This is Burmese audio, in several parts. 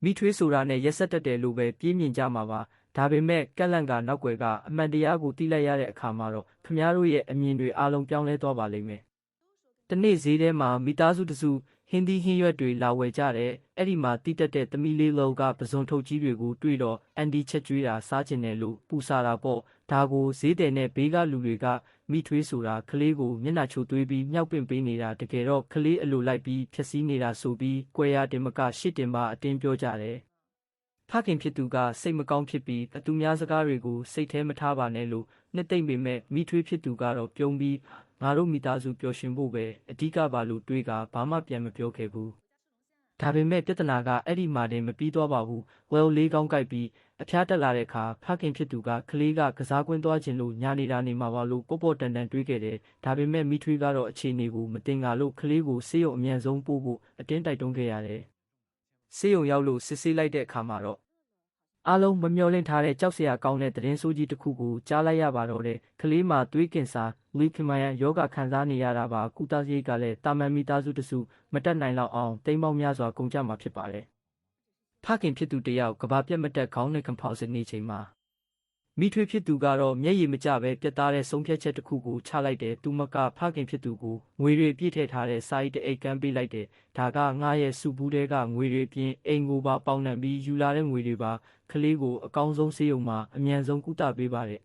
မိထွေးဆိုတာနဲ့ရက်ဆက်တက်တယ်လို့ပဲပြေးမြင်ကြမှာပါဒါပေမဲ့ကက်လန့်ကနောက်ွယ်ကအမှန်တရားကိုသိလိုက်ရတဲ့အခါမှာတော့ခမားတို့ရဲ့အမြင်တွေအားလုံးပြောင်းလဲသွားပါလိမ့်မယ်တနေ့ဈေးထဲမှာမိသားစုတစုဟင်းသီးဟင်းရွက်တွေလာဝယ်ကြတယ်အဲ့ဒီမှာတိတက်တဲ့သမီးလေးလောကပဇွန်ထုတ်ကြီးတွေကိုတွေ့တော့အန်ဒီချက်ကျွေးတာစားကျင်တယ်လို့ပူစာတာပေါ့ဒါကိုဈေးတယ်နဲ့ဘေးကလူတွေကမိထွေးဆိုတာကလေးကိုမျက်နှာချိုသွေးပြီးမြောက်ပင့်ပေးနေတာတကယ်တော့ကလေးအလိုလိုက်ပြီးဖြက်စီးနေတာဆိုပြီးကွဲရတင်မကရှစ်တင်ပါအတင်းပြောကြတယ်ဖခင်ဖြစ်သူကစိတ်မကောင်းဖြစ်ပြီးသူများစကားတွေကိုစိတ်ထဲမထားပါနဲ့လို့နှစ်သိမ့်ပေမဲ့မိထွေးဖြစ်သူကတော့ပြုံးပြီးငါတို့မိသားစုပျော်ရွှင်ဖို့ပဲအဓိကပါလို့တွေးကဘာမှပြန်မပြောခဲ့ဘူးဒါပေမဲ့ပြဿနာကအဲ့ဒီမှာတင်မပြီးသွားပါဘူးဝဲလေးကောင်းကြိုက်ပြီးအဖျားတက်လာတဲ့အခါဖခင်ဖြစ်သူကကလေးကကစားကွင်းသွားခြင်းလို့ညာနေတာနေမှာပါလို့ပေါ့ပေါ့တန်တန်တွေးခဲ့တယ်ဒါပေမဲ့မိထွေးကတော့အခြေအနေကိုမတင်ကားလို့ကလေးကိုဆေးရုံအမြန်ဆုံးပို့ဖို့အတင်းတိုက်တွန်းခဲ့ရတယ်ဆေးရုံရောက်လို့စစ်ဆေးလိုက်တဲ့အခါမှာတော့အားလုံးမမျှော်လင့်ထားတဲ့ကြောက်စရာကောင်းတဲ့သတင်းဆိုးကြီးတစ်ခုကိုကြားလိုက်ရပါတော့တယ်ကလေးမှာသွေးကင်ဆာလူခမယန်ယောဂခံစားနေရတာပါကုသရေးကလည်းတာမန်မိသားစုတစုမတက်နိုင်လောက်အောင်တိမ်ပေါင်းများစွာကုန်ကြမှာဖြစ်ပါတယ်ဖခင်ဖြစ်သူတယောက်ကဘာပြတ်မတက်ခေါင်းနဲ့ကမ်ဖောက်စစ်နေချိန်မှာမိထွေးဖြစ်သူကတော့မျက်ရည်မကျပဲပြတ်သားတဲ့ဆုံးဖြတ်ချက်တစ်ခုကိုချလိုက်တယ်သူမကဖခင်ဖြစ်သူကိုငွေတွေပြည့်ထည့်ထားတဲ့စာရေးတအိတ်ကမ်းပေးလိုက်တယ်ဒါကငါရဲ့စုဘူးတဲကငွေတွေပြင်အိမ်ကိုပါပေါင်နှံပြီးယူလာတဲ့ငွေတွေပါကလေးကိုအကောင်းဆုံးဆေးရုံမှာအမြန်ဆုံးကုသပေးပါတဲ့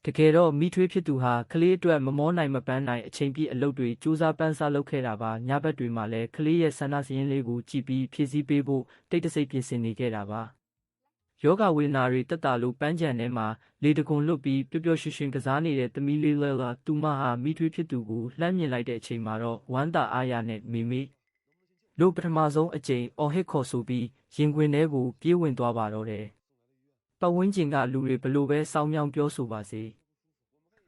တကယ်တော့မိထွေးဖြစ်သူဟာကလေးအတွက်မမောနိုင်မပန်းနိုင်အချိန်ပြည့်အလုပ်တွေစူးစမ်းပန်းစားလုပ်ခဲ့တာပါညဘက်တွေမှာလည်းကလေးရဲ့ဆန္ဒစည်းရင်းလေးကိုကြည့်ပြီးဖြည့်ဆည်းပေးဖို့တိတ်တဆိတ်ပြင်ဆင်နေခဲ့တာပါယောဂဝေဒနာတွေတက်တာလို့ပန်းချံထဲမှာလေတကွန်လွတ်ပြီးပျော်ပျော်ရွှင်ရွှင်ကစားနေတဲ့သမီးလေးလဲလာသူမဟာမိထွေးဖြစ်သူကိုလှမ်းမြင်လိုက်တဲ့အချိန်မှာတော့ဝမ်းသာအားရနဲ့မိမိလို့ပထမဆုံးအကြိမ်အော်ဟစ်ခေါ်ဆိုပြီးရင်ခွင်ထဲကိုပြေးဝင်သွားပါတော့တယ်ပတ်ဝန်းကျင်ကလူတွေဘလို့ပဲစောင်းမြောင်းပြောဆိုပါစေ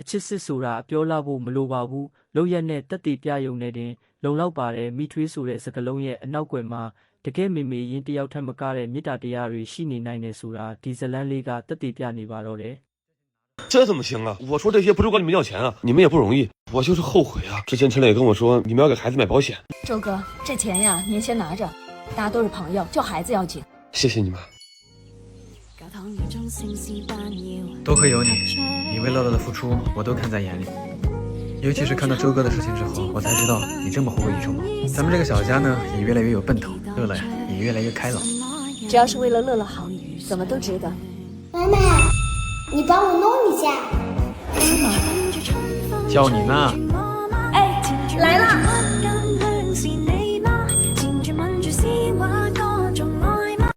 အချစ်စစ်ဆိုတာပြောလာဖို့မလိုပါဘူးလောက်ရက်နဲ့တက်တီပြယုံနဲ့တင်လုံလောက်ပါတယ်မိထွေးဆိုတဲ့စကားလုံးရဲ့အနောက်ွယ်မှာတကယ်မေမေရင်တယောက်ထက်မကတဲ့မေတ္တာတရားတွေရှိနေနိုင်တယ်ဆိုတာဒီဇလန်းလေးကတက်တည်ပြနေပါတော့တယ်这怎么行啊！我说这些不是管你们要钱啊，你们也不容易，我就是后悔啊。之前陈磊跟我说你们要给孩子买保险，周哥，这钱呀您先拿着，大家都是朋友，就孩子要紧。谢谢你们。多亏有你，你为乐乐的付出我都看在眼里。尤其是看到周哥的事情之后，我才知道你这么后悔一生。咱们这个小家呢，也越来越有奔头，乐乐呀也越来越开朗。只要是为了乐乐好，怎么都值得。妈妈，你帮我弄一下。叫你呢。哎，来了。